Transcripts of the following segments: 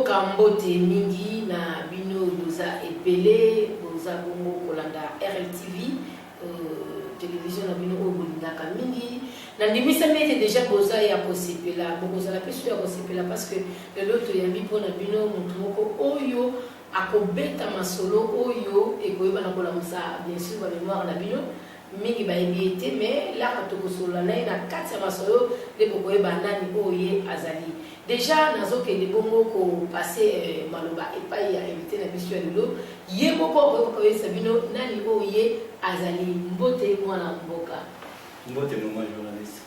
Kambote mingi na bino boza epele boza bongo kolanda RLTV télévision na bino o bolingaka mingi na ndimisa mete déjà boza ya kosepela boza la peso ya kosepela parce que le loto ya bipo na bino mutu moko oyo akobeta masolo oyo ekoyeba na kolamusa bien sûr ba mémoire na bino mingi bayebi ete mais la katokosolola naye na kati ya masolo nde bokoyeba nani oye azali déjà nazokende bongo kopase maloba epai ya invité na biso ya lelo ye moko okoyebisa bino nani oye azali mbote mwana mboka mbote mama journaliste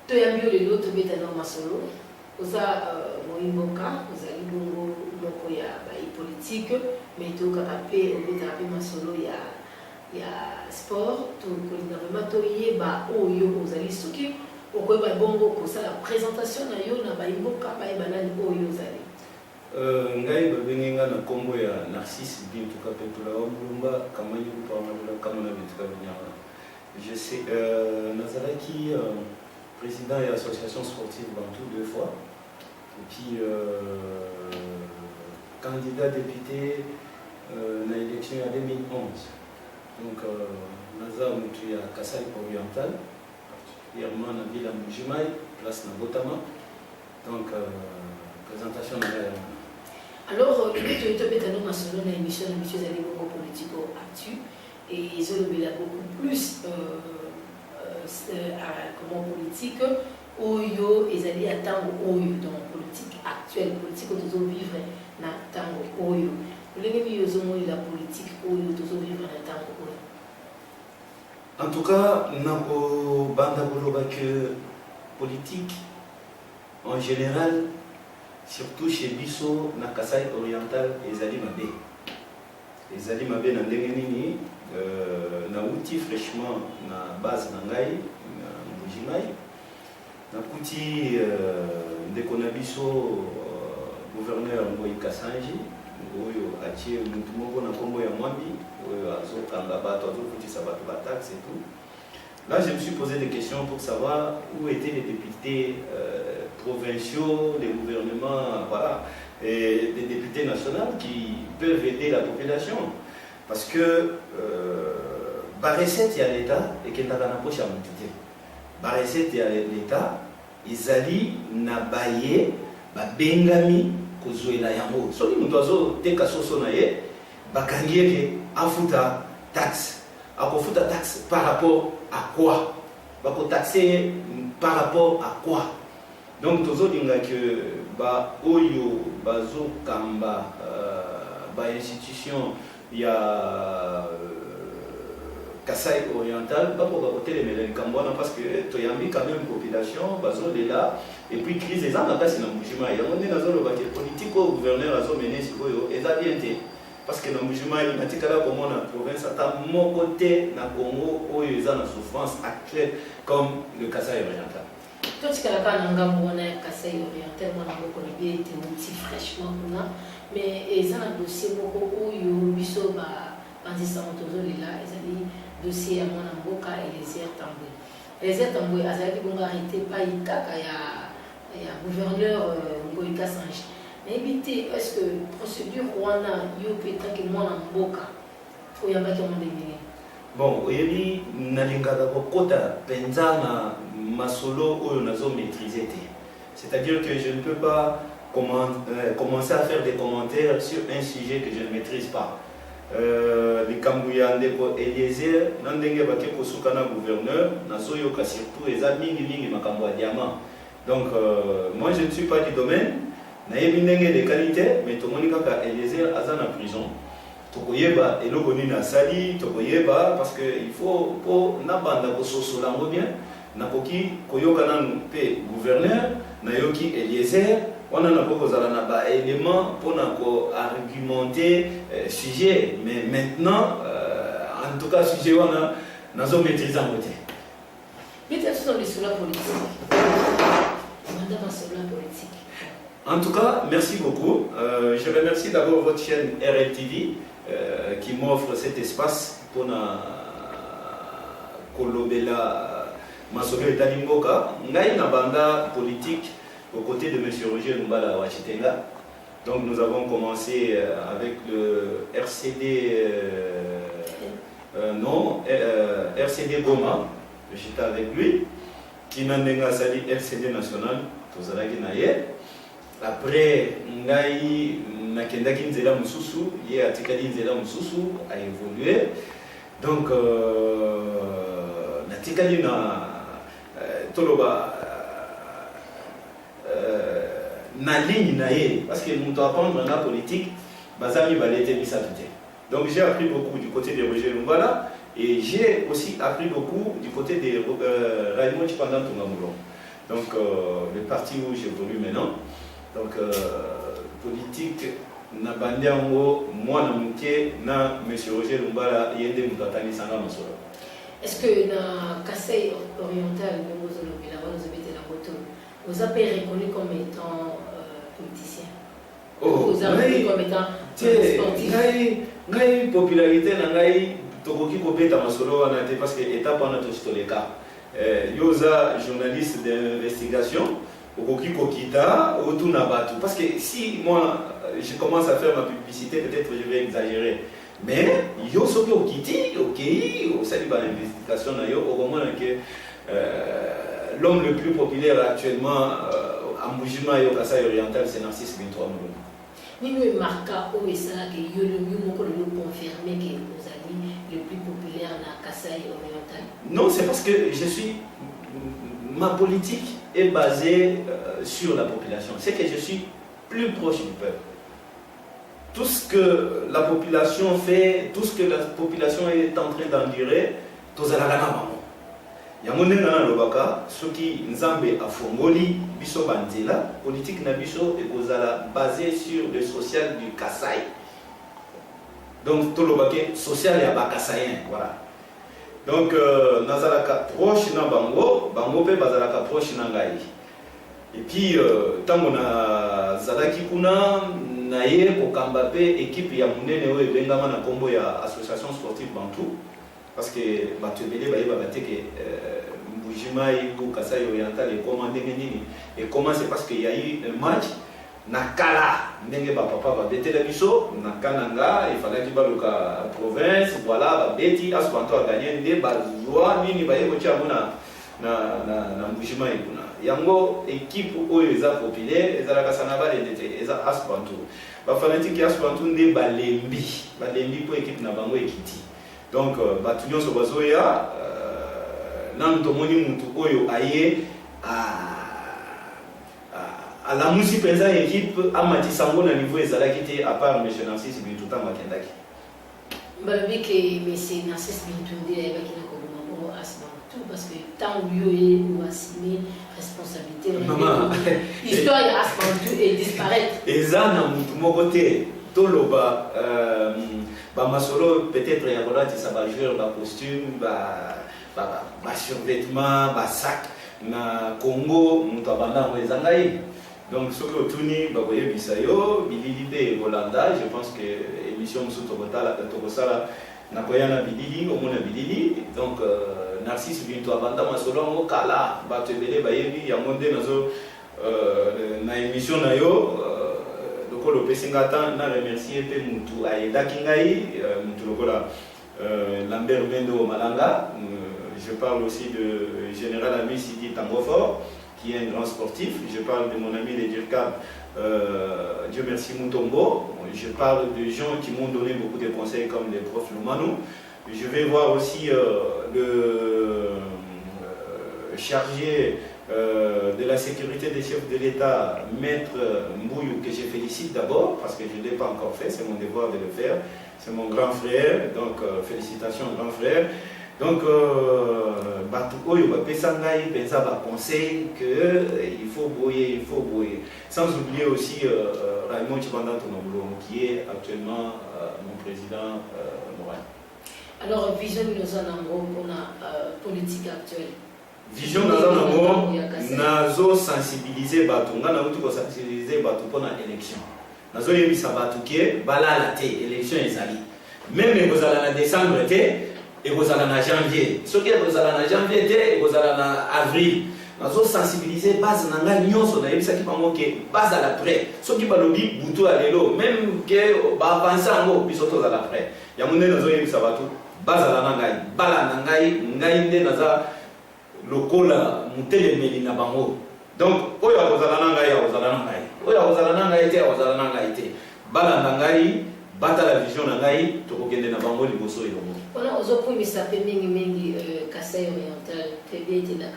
toyambi yo lelo tobeta na masolo oza moimboka ozali bongo moko ya bapolitique mais tokaka mpe obetaka mpe masolo ya sport tokolinga vraiment toyeba oyo ozali soki okoyeba bongo kosala présentation na yo na baimboka bayeba nani oyo ozali ngai babengi nga na kombo ya Narcisse Bintuka Petula Omulumba kamanyi kupamalula kama na Bintuka Binyara. Je sais nazalaki président de l'association sportive Bantou 2 fois et puis candidat député na élection en 2011. Donc naza mutu ya Kasai Oriental particulièrement na ville ya Mujimai place na Botama. Donc présentation de alors le but de mettre dans ma solo na émission de monsieur Zali Bongo Politico Actu et ils ont levé beaucoup plus comment politique oyo et Zali à tango oyo dans politique actuelle politique que nous vivre na tango oyo les mieux la politique oyo nous vivre na tango oyo. En tout cas nako banda boloba que politique en général surtout chez Bisso na Kasai Oriental ezali mabe. Ezali mabe na ndenge nini na outil fraîchement na base na ngai na Mbujimai na kuti ndeko na biso gouverneur Ngoyi Kasanji oyo atie mutu moko na kombo ya Mwambi oyo azokanga bato azokutisa bato ba taxe et tout. Là je me suis posé des questions pour savoir où étaient les députés provinciaux, les gouvernements, voilà, et des députés nationaux qui peuvent aider la population. Parce que la recette, il y a l'État et qu'il y a une poche à monter. La recette, il y a l'État, ils allaient nabaye, bengami, kozoela yango. Soli mutozo teka soso na ye, bakangieke afuta taxe. Akofuta taxe par rapport à quoi? Bako taxer par rapport à quoi? Donc toujours dire que oyo bazo kamba institution il y a Kasai Oriental pas pour côté les mélènes Kambona parce que toyambi quand même population bazo de là et puis crise des ans là c'est na Mujima il y a on est dans le bâtiment politique au gouverneur azo mené sur oyo et ça bien parce que na Mujima il m'a dit que là comme on a province à mon côté na Congo oyo ils ont la souffrance actuelle comme le Kasai Oriental. Tout ce qu'il y a dans le Kasai Oriental, on a beaucoup de bien été outil fraîchement, mais ils ont un dossier beaucoup où ils sont en disant toujours là, ils ont des dossiers à mon amboka et les airs tamboués. Les airs tamboués, ils ont arrêté pas y a gouverneur Ngoyi Kasanji. Mais évitez, est-ce que procédure Rwanda, yo pétant que mon amboka, faut y avoir qui ont déminé. Bon, oyebi nalingaka kokota penza na masolo oyo nazo maîtriser. C'est-à-dire que je ne peux pas commencer à faire des commentaires sur un sujet que je ne maîtrise pas. Likambu ya ndeko Eliezer nandenge bake kosuka na gouverneur nazo yoka surtout eza mingi makambo ya diamant. Donc moi je ne suis pas du domaine nayebi ndenge de qualité mais tomoni kaka Eliezer aza na prison. Tokoyeba eloko nini asali tokoyeba parce que il faut pour nabanda kososola ngo bien nakoki koyoka nanu pe gouverneur nayoki Eliezer wana nakoko zala na ba élément pour nako argumenter sujet mais maintenant en tout cas sujet wana nazo maîtriser en côté. Mais tu as sur la politique. Madame sur la politique. En tout cas, merci beaucoup. Je remercie d'abord votre chaîne RLTV qui m'offre cet espace pour na kolobela masolo etalimboka ngai na banda politique aux côtés de monsieur Roger Mbala Wachitenga Donc nous avons commencé avec le RCD, RCD Goma, j'étais avec lui, qui n'a pas sali RCD national, après ngai nakendaki nzela mususu, ye atikali nzela mususu a évolué. Donc natikali na toloba na ligne na ye, parce que nous apprendre la politique, bazami balete bisatute. Donc j'ai appris beaucoup du côté de Roger Lumbala et j'ai aussi appris beaucoup du côté de Raymond Chipanda Tungamulo. Donc le parti où j'évolue maintenant. Donc politique na bandiango moi na muke na monsieur Roger Lumbala yende mutatani sanga masolo. Est-ce que na Kasai oriental nous vous avez reconnu comme étant politicien? Vous avez reconnu comme étant sportif? Ngai popularité na ngai tokoki kopeta masolo wana te parce que étape wana toleka. Yoza journaliste d'investigation okoki kokita otuna batu parce que si moi je commence à faire ma publicité peut-être je vais exagérer. Mais yo soki okiti okei osali ba investigation na yo okomona que l'homme le plus populaire actuellement en Mbujima et au Kasai oriental, c'est Narcisse Bintou Amoulou. Nous marquons au message que nous confirmé que vous êtes le plus populaire dans Kasai oriental. Non, c'est parce que ma politique est basée sur la population. C'est que je suis plus proche du peuple. Tout ce que la population fait, tout ce que la population est en train d'endurer, tout ça là. Yangonde ngana lobaka soki nzambe afongoli biso banzela politique na biso ekozala basé sur le social du Kasai. Donc tout lobake social ya ba Kasayen, voilà. Donc nazalaka proche na bango pe bazalaka proche na ngai. Et puis tango na zalaki kuna na ye kokamba pe équipe ya munene oyo ebengama na kombo ya association sportive Bantou. Parce que Batubele Baïbate que Mbujima ou Kasai oriental est commandé et comment c'est parce qu'il y a eu un match Nakala Nenge Papa va bêter la biso Nakananga il fallait qu'il y la province voilà Beti Aspanto a gagné des bazois Nini Baye Mochiamuna na Mbujima Yango équipe où ils ont populaire ils ont la Kasanaba ils ont Aspanto Bafanatique Aspanto ne Balembi pour équipe na Bango Ekiti. Donc, Batunion Sobazoya, Nantomoni Moutou Oyo Aye, à la musique présente équipe, à Matisango, à niveau Ezalakite, à part M. Narcisse Bintouta Makendaki. Balbi que M. Narcisse Bintouta est avec nous parce que tant où il ou assigné responsabilité, l'histoire de Asmantou est disparaître. Et ça, mon côté, Toloba. Masolo peut-être ya kola ti saba joueur ba costume ba survêtement ba sac na Congo mutu abanda ngo ezangai donc soki otuni ba koye bisayo bilili pe Holanda je pense que émission musu tokosala na koyana bilili omona bilili donc Narcisse Bintou abanda masolo ngo kala bato ebele bayebi yango nde nazo na émission na yo le Pesingatan n'a remercié pe mutu aidaki ngai mutu lokola Lambert Mendo Malanga. Je parle aussi de Général Ami Sidi Tangofort qui est un grand sportif. Je parle de mon ami le Dirkab Dieu merci Moutombo. Je parle de gens qui m'ont donné beaucoup de conseils comme le prof Lumano. Je vais voir aussi le chargé de la sécurité des chefs de l'État, Maître Mbouyou, que je félicite d'abord, parce que je ne l'ai pas encore fait, c'est mon devoir de le faire. C'est mon grand frère, donc félicitations grand frère. Donc, Pessangaï, Pensa va conseil qu'il faut brouiller, Sans oublier aussi Raymond Chipanda Tonobulo, qui est actuellement mon président moral. Alors, vision nous en gros pour la politique actuelle. Vision Nazanamo, nazo sensibiliser Batu, nga na utu ko sensibiliser Batu pour la élection. Nazo yebisa Batu ke bala la te élection ezali. Même ekozala na décembre te, ekozala na janvier. Soki ekozala na janvier te, ekozala na avril. nazo sensibiliser base na ngai nyonso na yebisa ki bango ke base à la près soki balobi butu ya lelo même ke ba avancer ngo biso to za la près ya munene nazo yebisa bato base na ngai bala na ngai nde naza lokola mutelemeli na bango donc oyo akozala na ngai akozala na ngai oyo akozala na ngai te akozala na ngai te bala na ngai bata la vision na ngai tokokende na bango liboso elongo wana ozokumisa pe mingi Kasai oriental pe bien na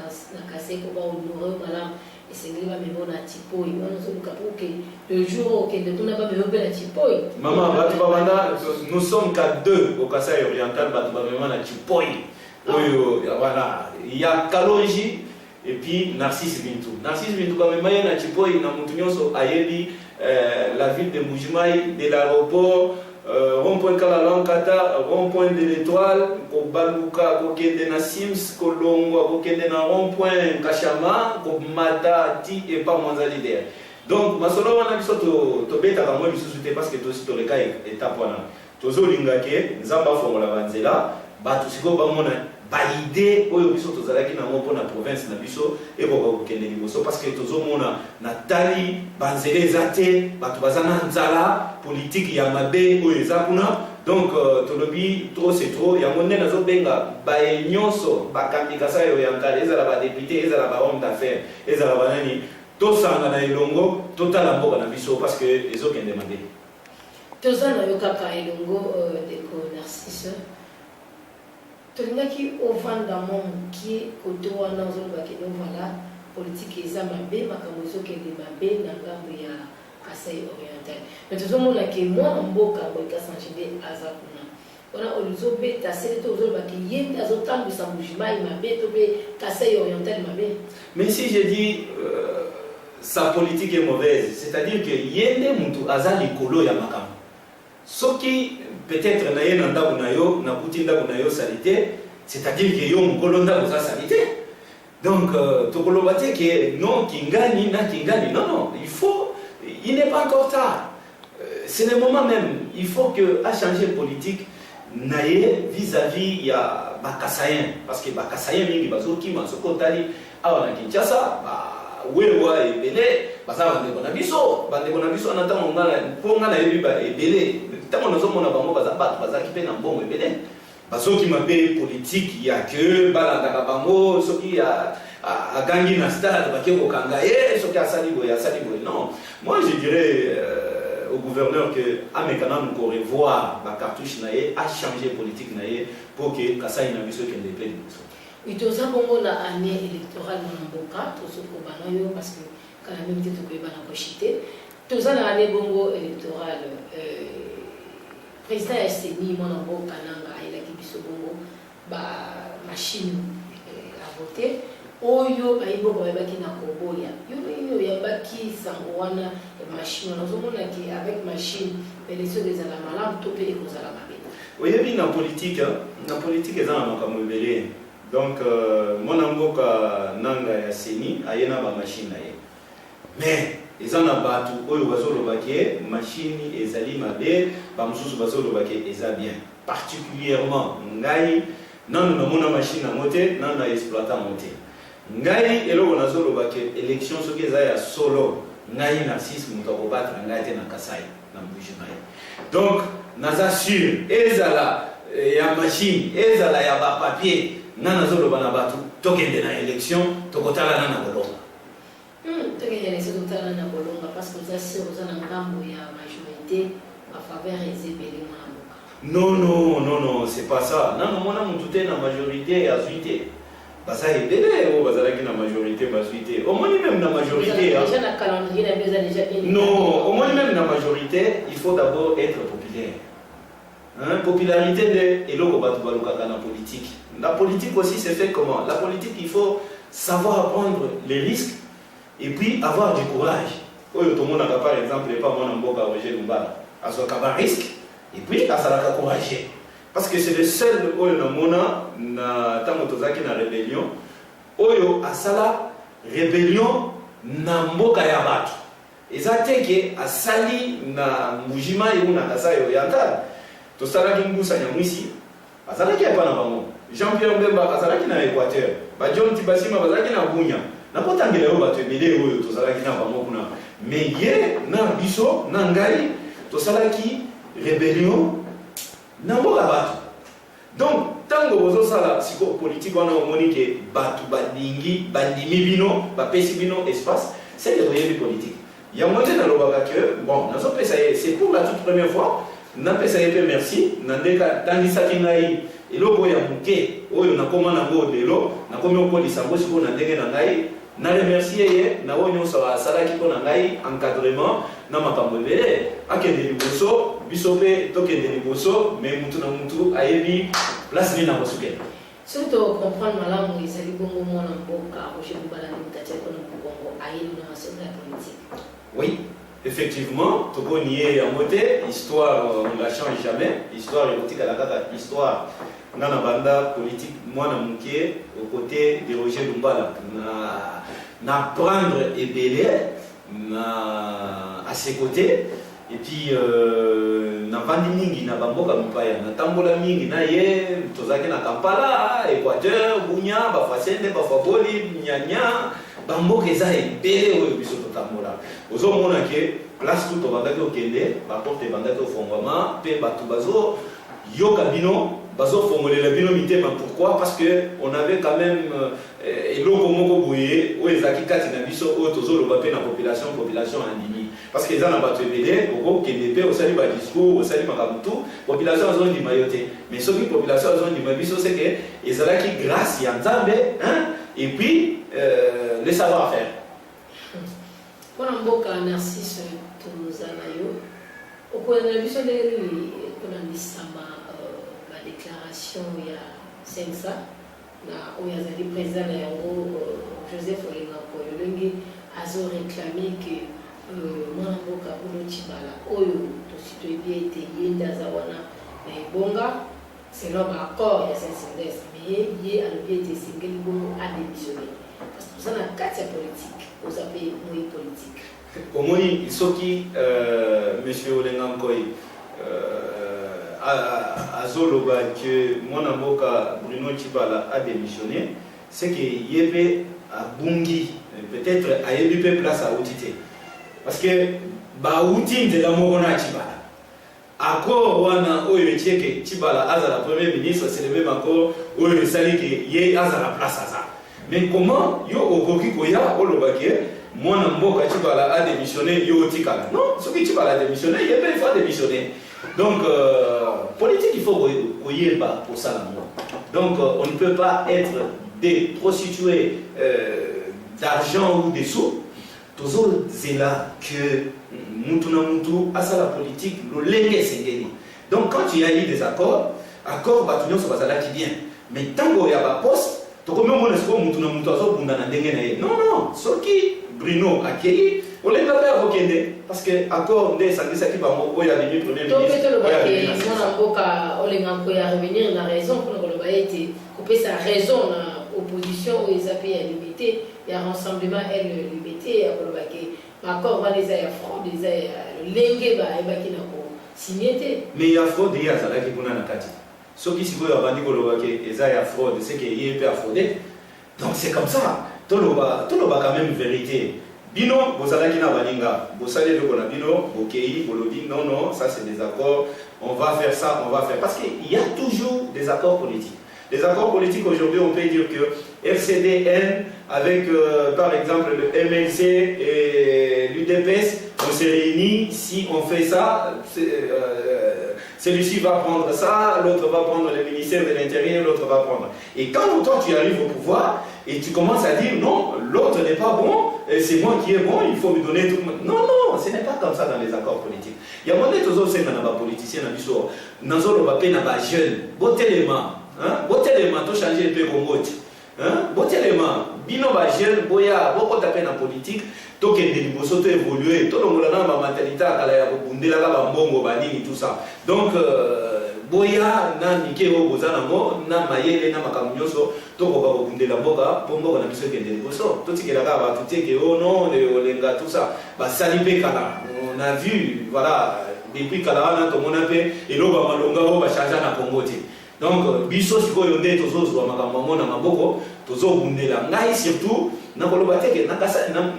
Kasai ko ba honore malamu esengeli bamemo na tipoi wana ozoluka po ke le jour okende kuna bamemo mpe na tipoi maman bato babanda nous sommes qu'à 2 au Kasai oriental bato bamemo na tipoi oyo voilà il y a Kalonji et puis Narcisse Bintou quand même na tipoi na mutu nyonso ayebi la ville de Mbujimayi de l'aéroport rond-point Kalalankata rond-point de l'Étoile ko baluka ko kende na Sims ko longo ko kende na rond-point Kashama ko mata ti et pas Mwanzali der donc masolo wana biso to beta ka mo lisusu te parce que to si to leka étape wana tozo lingake nzamba fongola banzela ba to siko ba mona ba idée oyo biso tozalaki na ngo na province na biso e ko kokende liboso parce que tozo mona na tali banzela ezate bato bazana nzala politique ya mabe oyo eza kuna donc tolobi trop c'est trop ya monde nazo benga ba nyonso ba kamika sa yo ya nkale ezala ba député ezala ba homme d'affaires ezala ba nani to sanga na elongo totala mboka na biso parce que ezokende mabe tozana yo kaka elongo de ko Narcisse tolingaki ovanda moki koto wana ozolobaki no voilà politique eza mabe makambo ezokende mabe na ngambo ya Kasai oriental mais tozomona ke mwana mboka boyika sanchide aza kuna wana olizobeta sele to ozolobaki ye azotambwisa Mbujimayi mabe to mpe Kasai oriental mabe mais si je dis sa politique est mauvaise c'est-à-dire que yende mutu aza likolo ya makambo soki peut-être na ye na ndako na yo na kuti ndako na yo salité c'est-à-dire que yo mukolo ndako za salité donc tokoloba te que non kingani na kingani non il n'est pas encore tard c'est le moment même il faut que a changer politique na ye vis-à-vis ya bakasayen parce que bakasayen mingi bazokima sokotali awa na Kinshasa wewa ebele baza bandeko na biso na ntango mponga na yebi ba ebele ntango nazomona bango baza bato bazaki mpe na mbongo ebele bazokima mpe politique ya ke balandaka bango soki agangi na stade bake kokanga ye soki asali boye non moi je dirais au gouverneur que amekana nous revoir ba cartouche na ye a changer politique na ye pour que Kasai na biso kende pe biso itoza bongo na année électorale na mboka tozokoba na yo parce que kana mingi te tokoyeba na koshite toza na année bongo électorale président ya CENI mwana mboka nanga ayelaki biso bongo ba machine à voter oyo ayiboko bayebaki na koboya yo yabaki sango wana machine nazomona ki avec machine élection ezala malamu to mpe ekozala mabe oyebi na politique eza na makambo ebele donc mwana mboka nanga ya CENI ayena ba machine na ye mais eza na bato oyo bazolobaki machine ezali mabe ba mususu bazolobaki eza bien particulièrement ngai nanu namona machine na mote nanu na exploitant mote ngai eloko nazolobaki élection soki eza ya solo ngai Narcisse moto akobatra ngai te na Kasai na Mbujimayi donc naza sûr ezala ya machine ezala ya ba papier nana zoloba na bato tokende na élection tokotala na bolonga tokende na élection tokotala na bolonga parce que ça c'est aux ngambo ya majorité a faveur ezebeli mwana mboka non c'est pas ça nana mona mutu te na majorité ya zuité basa ebele o bazalaki na majorité basuité au moins même na majorité déjà na calendrier na déjà bien non au moins même na majorité il faut d'abord être populaire popularité de eloko bato balukaka na politique. La politique aussi c'est fait comment? La politique il faut savoir prendre les risques et puis avoir du courage. Oyo to mona par exemple pas mona mboka Roger Lumbala asoka ba risque et puis asalaka courage parce que c'est le seul oyo na mona na tango tozaki na rébellion oyo asala rébellion na mboka ya bato ezateke asali na Mbujimayi na Kasai oriental tosalaki Mbusa Nyamwisi azalaki hapa na bango Jean-Pierre Mbemba azalaki na Équateur ba John Tibasima bazalaki na Bunya N'importe quel homme va te béder ou tout ça qui n'a pas mon kuna. Mais hier, na biso, na ngai, tout ça qui rébellion, na moka batu. Donc, tant que vous avez la psychopolitique, on a moni que batu bandingi, bandimi bino, bapesi bino espace, c'est le réel politique. Il y a un moment dans le bac que, bon, c'est pour la toute première fois, n'a pas essayé de merci, n'a pas tandi ça qui n'a eu, et l'eau boya mouké, oh, on a comment na go de l'eau, n'a comment on dit ça, moi, si on a dégué na ngai, n'a remercié, n'a pas eu ça, ça là qui qu'on a ngai, encadrement, n'a pas cambolé, à quel niveau bisope, token de niveau, mais moutou na moutou, ayebi, place ni na bosuke. Surtout comprendre malamu izali bongo mwana mboka Roger Lubala Limitatia kono Congo ayebi na masomo ya politique. Oui, effectivement, Togo nié à moté, histoire on ne la change jamais, histoire érotique à la carte, histoire nana banda politique moi na muké aux côtés de Roger Lubala na prendre et belé na à ses côtés. Et puis, na vandi mingi na bamboka mpaya na tambola mingi na ye tozaki na Kampala, Équateur, Bunya, bafasende, bafaboli, nyanya, bamboka eza ebele oyo biso totambola. Ozomona ke place tout obandaki okende, baporte ebandaki ofongwama, mpe bato bazo yoka bino, bazo fongolela bino mitema. Pourquoi? Parce que on avait quand même eloko moko boye oyo ezalaki kati na biso oyo tozoloba mpe na population andimi. Parce que les gens n'ont pas été au Québec, au salut discours, au salut Makamutu, population a zone d'Imayoté. Mais ce qui population a zone d'Imayoté, c'est que les gens qui grâce à Nzambe, et puis le savoir-faire. Pour un beau cas, Narcisse Touzanayo, au cours de la vision de la déclaration, il y a 500, où il y a des présidents, Joseph Olenga a réclamé que mwana mboka Bruno Tshibala oyo tositoyebi ete ye nde aza wana na ebonga selon baaccord ya Saint-Sylvestre, mais ye alobi ete esengeli bongo adémissionné parce que toza na kati ya politique oza mpe moi politique omoni soki monsieur Olenga Nkoy azoloba ke mwana mboka Bruno Tshibala adémissionné, c'est que ye mpe abungi peut-être ayebi mpe place auti te. Parce que Baouti de la Morona Tshibala. Accord wana oyo tieke Tshibala aza la premier ministre, c'est le même accord oyo sali que ye aza la place aza. Mais comment yo okoki koya olobake mwana mboka Tshibala a démissionné yo tikala. Non, ce qui Tshibala a démissionné, il faut démissionner. Donc politique il faut koyeba pour ça l'amour. Donc on ne peut pas être des prostituées d'argent ou des sous. Toujours c'est là que Mutuna Mutu a la politique, le lengue sengeli. Donc quand il y a eu des accords, batunion sur bazala qui vient. Mais tant qu'il y a un poste, tu comme on est Mutuna Mutu azo bunda na ndenge na ye. Non, ce qui Bruno a accueilli, on les va faire okende parce que accord ndé ça qui va mo ya venu premier ministre. Donc le baké mona mboka Olenga Nkoy a revenir na raison pour le baité couper sa raison na opposition ou les appels à limiter, il y a rassemblement et le limiter, l'accord va les avoir fraude, les lengue va signer. Mais il y a fraude, il y a ça qui est na kati. Ce qui s'est vendu pour le fraude, c'est qu'il y a fraudé. Donc c'est comme ça. Tout le quand même vérité. Bino, vous allez qui n'a pas vous allez le bino, vous kei, vous le dites non, ça c'est des accords. On va faire ça, on va faire. Parce qu'il y a toujours des accords politiques. Les accords politiques aujourd'hui, on peut dire que RCDN, avec par exemple le MLC et l'UDPS, on s'est réunis. Si on fait ça, celui-ci va prendre ça, l'autre va prendre le ministère de l'Intérieur, l'autre va prendre. Et quand toi tu arrives au pouvoir et tu commences à dire non, l'autre n'est pas bon, c'est moi qui est bon, il faut me donner tout le monde. Non, ce n'est pas comme ça dans les accords politiques. Il y a un moment donné, tous les politiciens, nous avons des jeunes, beaux éléments. Botelema to changer le Congo. Botelema bino ba jeune boya boko tapé na politique to kende liboso to évoluer to longola na ba mentalité akala ya bundela ba mbongo ba nini tout ça. Donc boya na nike o bozana mo na mayele na makamnyoso to ko ba bundela mboka pombo na biso kende liboso to tikela ka ba tuteke o non le olenga tout ça ba salipe kala. On a vu voilà depuis kala na to mona pe eloba malonga o ba changer na Congo te. Donc, biso sikoyo nde tozozwa makambo na maboko tozobundela ngai surtout nakoloba te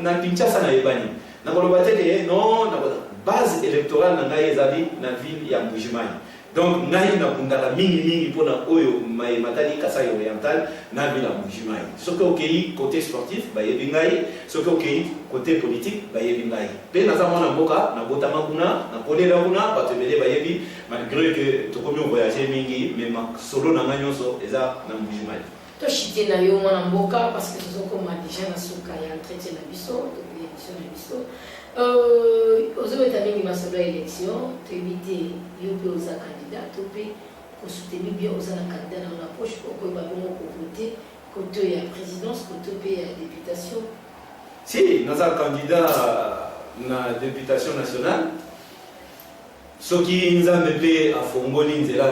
na Kinshasa na yebani nakoloba te non na base électorale na ngai ezali na ville ya Mbujimai. Donc ngai na bundaka mingi pona oyo matali Kasai oriental na ville ya Mbujimai. Soki okei côté sportif ba yebi ngai, soki okei côté politique ba yebi ngai. Pe naza mwana mboka na botama kuna na kolela kuna bato ebele ba yebi malgré que tokomi voyager mingi mais solo na ngai nyonso eza na Mbujimai. To chité na yo mwana mboka parce que tozokoma déjà na suka ya entretien na biso, to émission na biso. Aux États-Unis, il y a élection, tu évites aux candidats, tu soutenir bien aux candidats dans l'approche pour que voter côté la présidence, côté la députation. Si, nous sommes candidats à la députation nationale. Ce qui nous a mis à Fongoli, c'est là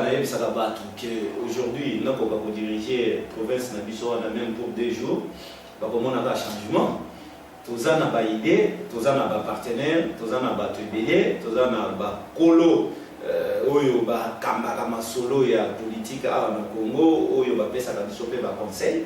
qu'aujourd'hui, nous avons dirigé la province de même pour 2 jours, nous avons un changement. Toza na ba idée, toza na ba partenaire, toza na ba tebele, toza na ba kolo oyo ba kamba kama solo ya politique à na Congo, oyo ba pesa ka biso pe ba conseil.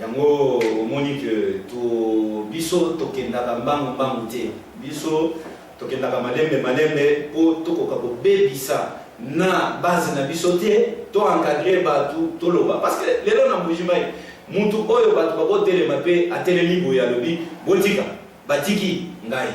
Yango omoni que to biso tokenda ka mbangu te. Biso tokenda ka malembe po tokoka ko bebisa na base na biso te, to encadrer ba to loba parce que lelo na Mbujimai muntu oyo bato bakotelema mpe atelemi boye alobi botika batiki ngai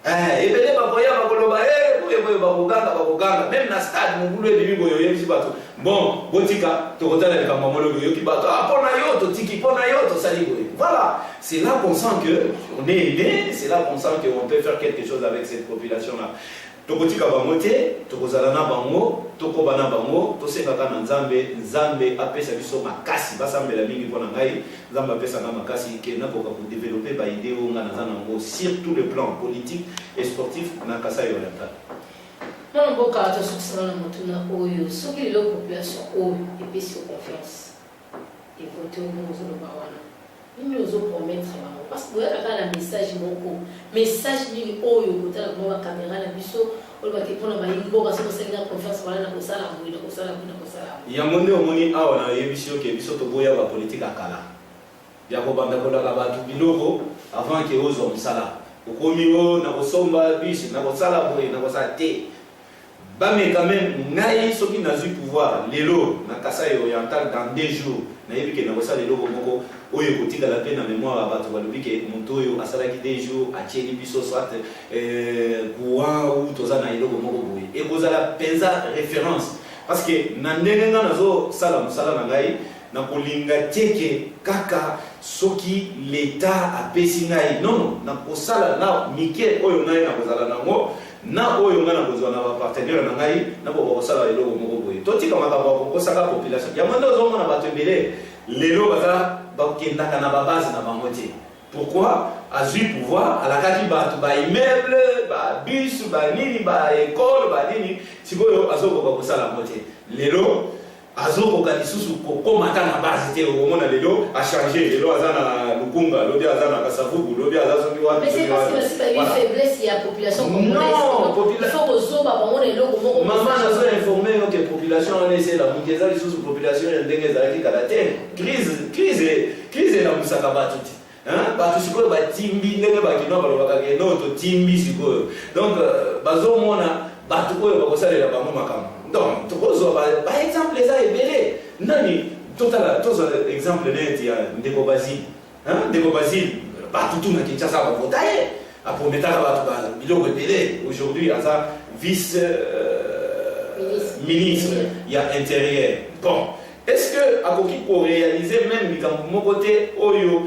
ebele bakoya bakoloba boye bakoganga même na stade mongulu elemi boye oyebisi bato bon botika tokotala likambo molobi oyoki bato mpona yo totiki mpona yo tosali boye. Voilà, c'est là qu'on sent que on est aidé, c'est là qu'on sent qu'on peut faire quelque chose avec cette population là. Tokotika bango te, tokozala na bango, tokobana bango, tosekaka na Nzambe apesa biso makasi, basambela mingi mpona ngai, Nzambe apesa nga makasi ke nakoka ko développer ba idée o nga naza nango sur tout le plan politique et sportif na Kasai oriental. Mwana mboka atosukisana na motuna oyo, soki lelo population oyo epesi confiance et voter au mozoloba wana. Nous nous promettre parce que vous avez un message message ni oyo kotala kwa caméra na biso olba ke pona bayimbo parce que c'est la confiance wala na kosala boye na kosala. Ya monde omoni awa na yebisio ke biso to boya ba politique akala. Ya ko banda kola ka batu biloko avant que ozo msala. Okomi o na kosomba biso na kosala boye na kosala te. Ba mais quand même ngai soki nazu pouvoir lelo na Kasai oriental dans 2 jours na yebi ke na kosala lelo moko oyo kotika la peine na mémoire bato balobi ke moto oyo asalaki 2 jours atieli biso soit courant ou toza na eloko moko boye ekozala penza référence parce que na ndenge nga nazo sala mosala na ngai na kolinga teke kaka soki l'état apesi ngai non na kosala na mike oyo ngai na kozala nango na oyo nga na kozwa na ba partenaire na ngai na ko kosala eloko moko boye totika makambo ko saka population ya mando zo mona bato ebele lelo baza bakendaka na ba base na bango te. Pourquoi azui pouvoir alakaki bato ba immeuble ba bus ba nini ba école ba nini sikoyo azokoka kosala ngo te lelo azokoka lisusu kokoma ta na base te omona lelo a changer lelo aza na Lukunga lobi aza na Kasavubu lobi aza soki wapi. Mais c'est parce que c'est une faiblesse ya population congolaise. Non, il faut que zoba bango eloko moko. Maman nazo informer que population on essaie la mukeza lisusu population ya ndenge ezalaki kala te crise na musaka bato te. Hein, bato sikoyo batimbi ndenge bakino balobaka ke no to timbi sikoyo. Donc bazomona bato oyo bakosalela bango makambo. Donc tokozwa ba exemple eza ebele nani total exemple net ya Ndeko Basile. Hein, Ndeko Basile bato tout na Kinshasa ba votaye aprometaka bato ba biloko ebele aujourd'hui aza vice ministre il y a intérieur. Bon, est-ce que akoki pour réaliser même likambo moko te oyo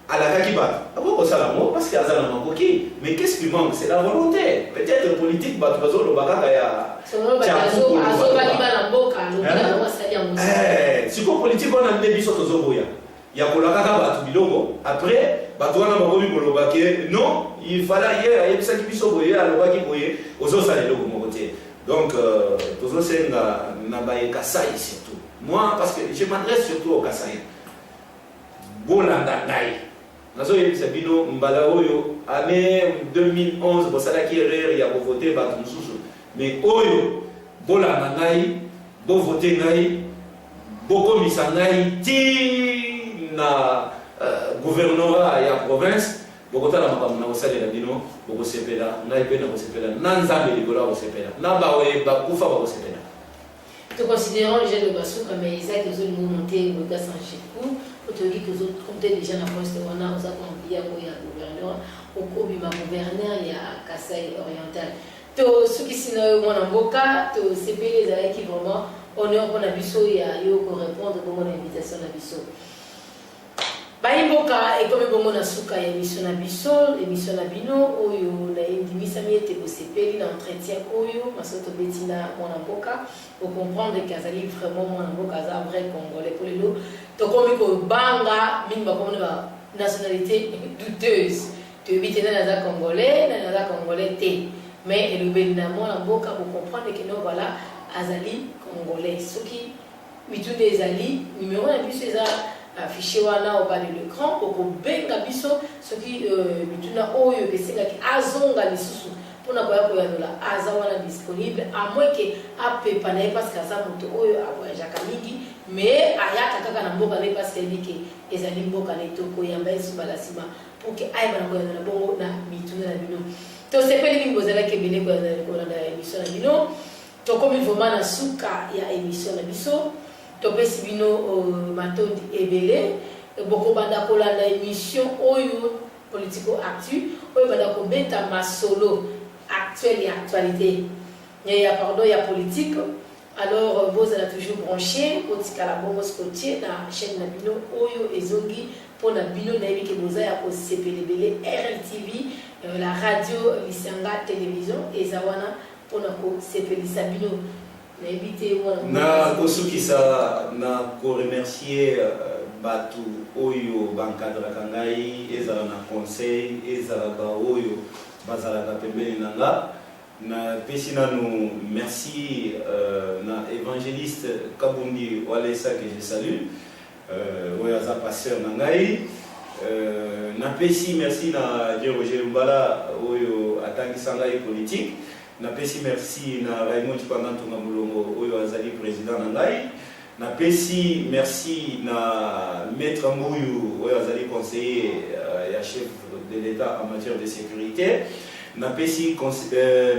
alakaki bato aboko sala mo parce que azala makoki mais qu'est-ce qui manque c'est la volonté peut-être politique bato bazoloba kaka ya siko politique wana nde biso tozoboya ya kolakaka bato biloko après bato wana bakomi koloba ke non il fallait hier ayebisaki biso boye alobaki boye ozosala eloko moko te. Donc tozosenga na baye Kasai surtout moi parce que je m'adresse surtout au Kasai bolanda ngai nazoyebisa bino mbala oyo année 2011 bosalaki erreur ya kovote bato mosusu mais oyo bolanda ngai bovote ngai bokomisa ngai ti na gouvernorat et la province, beaucoup de gens qui ont fait des choses, beaucoup de gens qui ont fait des choses, nous considérons les gens de Bassou comme ils ont monté au gaz en Chikou, pour te dire que les autres comptaient déjà dans la poste, on a envoyé un gouverneur, au cours du gouverneur, il y a Kassai oriental. Tous ceux qui sont dans mon avocat, tous ces pays qui vraiment honneur pour Nabiso et à répondre à mon invitation à Nabiso. Baimboka et comme bon nasuka ya émission Nabino oyo na indimisa miete ko sepeli na entretien oyo masoto betina mwana mboka pour comprendre qu'azali vraiment mwana mboka za vrai congolais pour lelo to komi ko banga mingi ba komi ba nationalité douteuse to bitena na za congolais te mais le belina mwana mboka pour comprendre que non voilà azali congolais soki mitune ezali numéro na biso eza affiché wana au bas de l'écran pour benga biso ce qui bituna oyo kesenga ki azonga lisusu pona koya koyanola aza wana disponible à moins que apepa na ye parce que aza moto oyo avoyagaka mingi mais ayaka kaka na mboka ne parce que ebi ke ezali mboka na ye tokoyamba ye nsima na nsima pour que ayeba na koyanola bongo na mituna na bino tosepeli mingi bozalaki ebele kolanda émission na bino tokomi vraiment na suka ya émission na biso topesi bino matondi ebele boko banda kolanda émission oyo politico actu oyo banda kobeta masolo actuel et actualité ya pardon ya politique alors vous allez toujours branché otikala bongo scotché na chaîne na bino oyo ezongi pona bino na yebi ke boza ya ko sepelebele RLTV la radio Lisanga télévision ezawana pona ko sepelisa bino. Na kosukisa na ko remercier batu oyo bankadra kangai ezala na conseil ezala ba oyo bazala ka pembeni nanga na pesi nanu merci na évangéliste Kabundi Walesa que je salue oyo aza pasteur nangai na pesi merci na Roger Mbala oyo atangisa ngai politique. Na pesi merci na Raymond Chipanga Ntunga Mulongo oyo azali président na ngai. Na pesi merci na maître Mbuyu oyo azali conseiller ya chef de l'État en matière de sécurité. Na pesi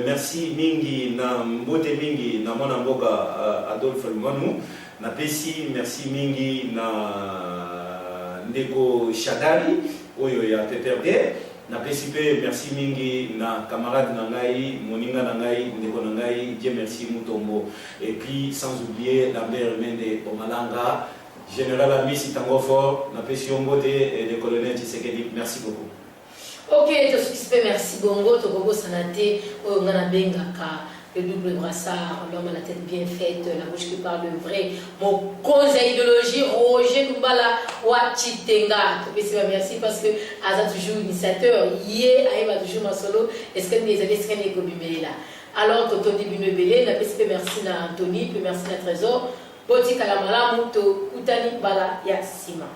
merci mingi na mbote mingi na mwana mboka Adolphe Lumanu. Na pesi merci mingi na ndeko Shadari oyo ya PPRD. Na PCP, merci mingi na camarade nangai, moninga nangai, ndeko nangai, Dieu merci Mutombo. Et puis sans oublier Lambert Mende Omalanga, général Amis Tangofort, na PCO et le colonel Tshisekedi. Merci beaucoup. Ok, merci Bongo, Togogo Sanate, Oyongana Bengaka. Le double brassard, l'homme à la tête bien faite, la bouche qui parle vrai. Mon conseil idéologie, Roger Numbala, Wachitenga. Merci parce que Aza toujours initiateur. Hier, Aïma toujours ma solo. Est-ce que les années seraient les là? Alors, Toto Dibino Belé, la PSP, merci à Anthony, puis merci à Trésor. Boti Kalamala, Mouto, Utani Bala, Yassima.